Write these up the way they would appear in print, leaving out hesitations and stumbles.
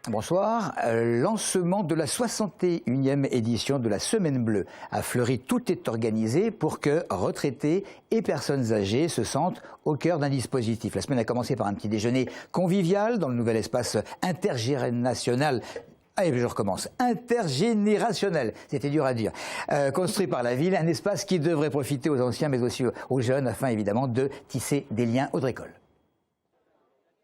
Bonsoir. Lancement de la 61e édition de la Semaine Bleue. À Fleury, tout est organisé pour que retraités et personnes âgées se sentent au cœur d'un dispositif. La semaine a commencé par un petit déjeuner convivial dans le nouvel espace intergénérationnel. Allez, je recommence. Intergénérationnel, c'était dur à dire. Construit par la ville, un espace qui devrait profiter aux anciens mais aussi aux jeunes afin évidemment de tisser des liens Audrey Coll.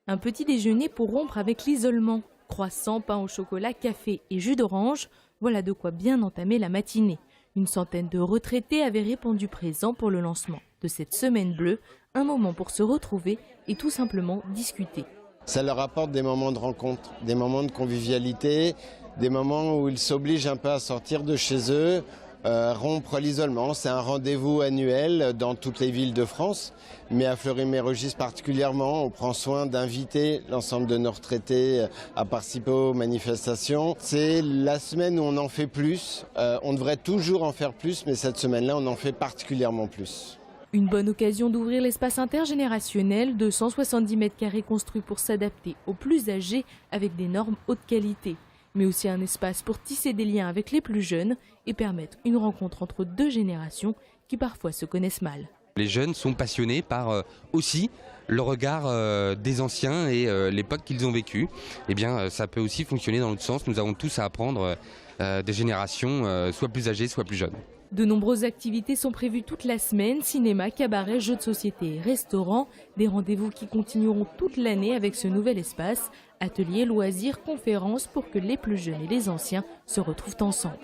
Un petit déjeuner pour rompre avec l'isolement. Croissants, pain au chocolat, café et jus d'orange, voilà de quoi bien entamer la matinée. Une centaine de retraités avaient répondu présents pour le lancement de cette Semaine Bleue, un moment pour se retrouver et tout simplement discuter. Ça leur apporte des moments de rencontre, des moments de convivialité, des moments où ils s'obligent un peu à sortir de chez eux, rompre l'isolement. C'est un rendez-vous annuel dans toutes les villes de France, mais à Fleury-Mérogis particulièrement, on prend soin d'inviter l'ensemble de nos retraités à participer aux manifestations. C'est la semaine où on en fait plus. On devrait toujours en faire plus, mais cette semaine-là, on en fait particulièrement plus. Une bonne occasion d'ouvrir l'espace intergénérationnel de 170 mètres carrés construit pour s'adapter aux plus âgés avec des normes haute qualité. Mais aussi un espace pour tisser des liens avec les plus jeunes et permettre une rencontre entre deux générations qui parfois se connaissent mal. Les jeunes sont passionnés par aussi le regard des anciens et l'époque qu'ils ont vécue. Eh bien, ça peut aussi fonctionner dans l'autre sens. Nous avons tous à apprendre des générations soit plus âgées, soit plus jeunes. De nombreuses activités sont prévues toute la semaine, cinéma, cabaret, jeux de société, restaurants, des rendez-vous qui continueront toute l'année avec ce nouvel espace, ateliers, loisirs, conférences pour que les plus jeunes et les anciens se retrouvent ensemble.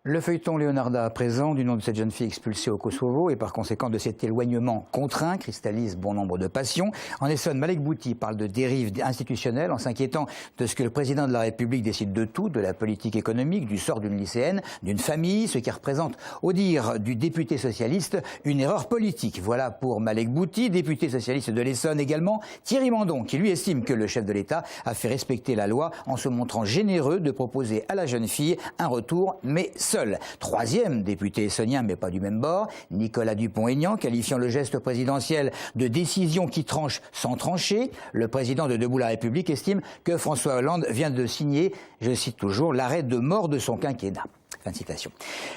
Le feuilleton Leonarda à présent du nom de cette jeune fille expulsée au Kosovo et par conséquent de cet éloignement contraint cristallise bon nombre de passions. En Essonne, Malek Bouti parle de dérive institutionnelle en s'inquiétant de ce que le président de la République décide de tout, de la politique économique, du sort d'une lycéenne, d'une famille, ce qui représente, au dire du député socialiste, une erreur politique. Voilà pour Malek Bouti, député socialiste de l'Essonne également, Thierry Mandon, qui lui estime que le chef de l'État a fait respecter la loi en se montrant généreux de proposer à la jeune fille un retour, mais seul. Troisième député essonien, mais pas du même bord, Nicolas Dupont-Aignan, qualifiant le geste présidentiel de décision qui tranche sans trancher. Le président de Debout la République estime que François Hollande vient de signer, je cite toujours, l'arrêt de mort de son quinquennat. Fin de citation.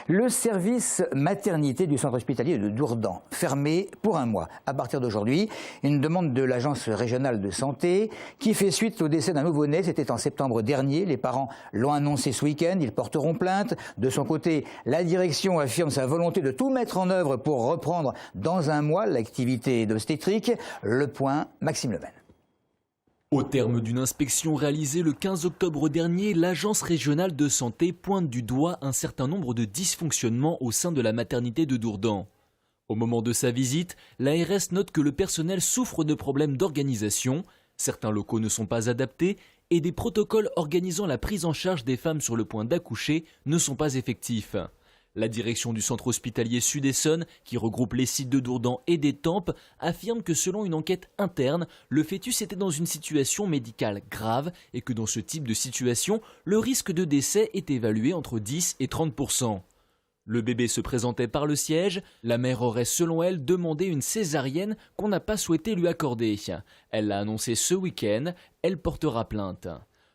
Le service maternité du centre hospitalier de Dourdan, fermé pour un mois. À partir d'aujourd'hui, une demande de l'agence régionale de santé qui fait suite au décès d'un nouveau-né. C'était en septembre dernier. Les parents l'ont annoncé ce week-end. Ils porteront plainte. De son côté, la direction affirme sa volonté de tout mettre en œuvre pour reprendre dans un mois l'activité d'obstétrique. Le point, Maxime Lemen. Au terme d'une inspection réalisée le 15 octobre dernier, l'agence régionale de santé pointe du doigt un certain nombre de dysfonctionnements au sein de la maternité de Dourdan. Au moment de sa visite, l'ARS note que le personnel souffre de problèmes d'organisation, certains locaux ne sont pas adaptés et des protocoles organisant la prise en charge des femmes sur le point d'accoucher ne sont pas effectifs. La direction du centre hospitalier Sud-Essonne, qui regroupe les sites de Dourdan et d'Étampes, affirme que selon une enquête interne, le fœtus était dans une situation médicale grave et que dans ce type de situation, le risque de décès est évalué entre 10 et 30%. Le bébé se présentait par le siège, la mère aurait selon elle demandé une césarienne qu'on n'a pas souhaité lui accorder. Elle l'a annoncé ce week-end, elle portera plainte.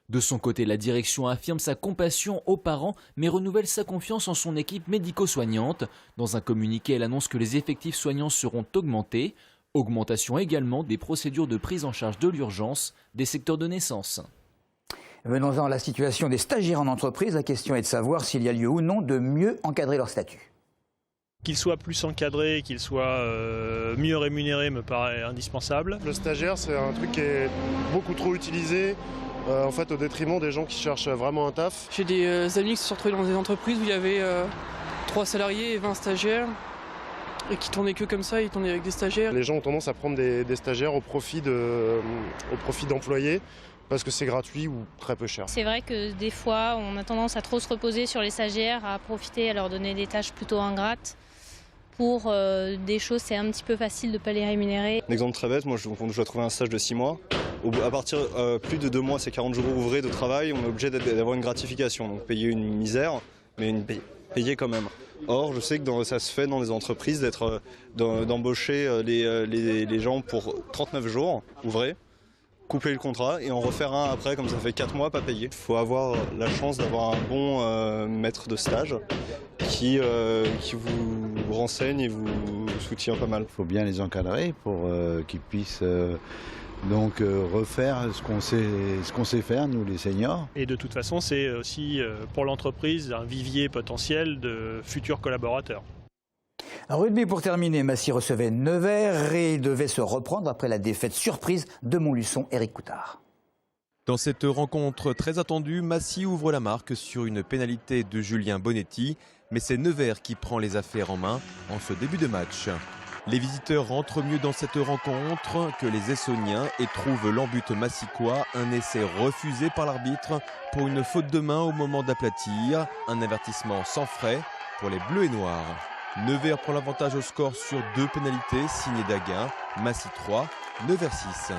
De son côté, la direction affirme sa compassion aux parents, mais renouvelle sa confiance en son équipe médico-soignante. Dans un communiqué, elle annonce que les effectifs soignants seront augmentés. Augmentation également des procédures de prise en charge de l'urgence des secteurs de naissance. Venons-en à la situation des stagiaires en entreprise. La question est de savoir s'il y a lieu ou non de mieux encadrer leur statut. Qu'ils soient plus encadrés, qu'ils soient mieux rémunérés me paraît indispensable. Le stagiaire, c'est un truc qui est beaucoup trop utilisé. En fait, au détriment des gens qui cherchent vraiment un taf. J'ai des amis qui se sont retrouvés dans des entreprises où il y avait 3 salariés et 20 stagiaires et qui tournaient que comme ça, ils tournaient avec des stagiaires. Les gens ont tendance à prendre des stagiaires au profit d'employés parce que c'est gratuit ou très peu cher. C'est vrai que des fois, on a tendance à trop se reposer sur les stagiaires, à profiter, à leur donner des tâches plutôt ingrates. Pour des choses, c'est un petit peu facile de ne pas les rémunérer. Un exemple très bête, moi je dois trouver un stage de 6 mois. À partir plus de 2 mois, c'est 40 jours ouvrés de travail, on est obligé d'avoir une gratification. Donc payer une misère, mais payer quand même. Or, je sais que ça se fait dans les entreprises d'embaucher les gens pour 39 jours ouvrés, couper le contrat et en refaire un après, comme ça fait 4 mois pas payé. Il faut avoir la chance d'avoir un bon maître de stage qui vous renseigne et vous soutient pas mal. Il faut bien les encadrer pour qu'ils puissent refaire ce qu'on sait faire, nous les seniors. Et de toute façon, c'est aussi pour l'entreprise un vivier potentiel de futurs collaborateurs. Rugby pour terminer, Massy recevait Nevers et devait se reprendre après la défaite surprise de Montluçon. Éric Coutard. Dans cette rencontre très attendue, Massy ouvre la marque sur une pénalité de Julien Bonetti, mais c'est Nevers qui prend les affaires en main en ce début de match. Les visiteurs rentrent mieux dans cette rencontre que les Essonniens et trouvent l'embut massicois, un essai refusé par l'arbitre pour une faute de main au moment d'aplatir, un avertissement sans frais pour les Bleus et Noirs. Nevers prend l'avantage au score sur 2 pénalités signées Daguin, Massy 3, Nevers 6.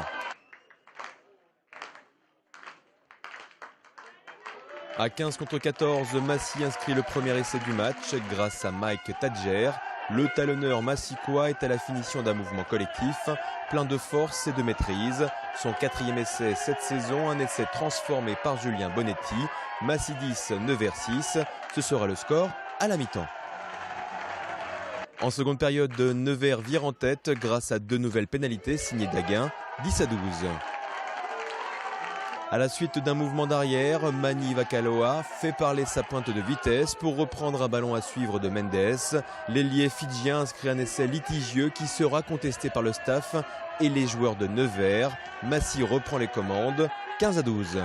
À 15 contre 14, Massy inscrit le premier essai du match grâce à Mike Tadjer. Le talonneur massicois est à la finition d'un mouvement collectif, plein de force et de maîtrise. Son 4e essai cette saison, un essai transformé par Julien Bonetti. Massy 10, Nevers 6, ce sera le score à la mi-temps. En seconde période, Nevers vire en tête grâce à 2 nouvelles pénalités signées Daguin, 10-12. À la suite d'un mouvement d'arrière, Mani Vakaloa fait parler sa pointe de vitesse pour reprendre un ballon à suivre de Mendes. L'ailier fidjien inscrit un essai litigieux qui sera contesté par le staff et les joueurs de Nevers. Massy reprend les commandes, 15-12.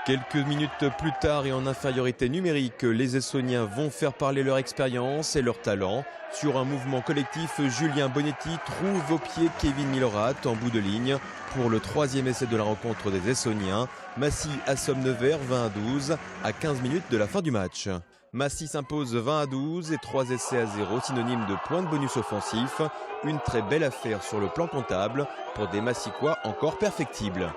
Quelques minutes plus tard et en infériorité numérique, les Essonniens vont faire parler leur expérience et leur talent. Sur un mouvement collectif, Julien Bonetti trouve au pied Kevin Millorat en bout de ligne pour le 3e essai de la rencontre des Essonniens. Massy assomme Nevers 20-12 à 15 minutes de la fin du match. Massy s'impose 20-12 et 3 essais à 0, synonyme de points de bonus offensif. Une très belle affaire sur le plan comptable pour des Massicois encore perfectibles.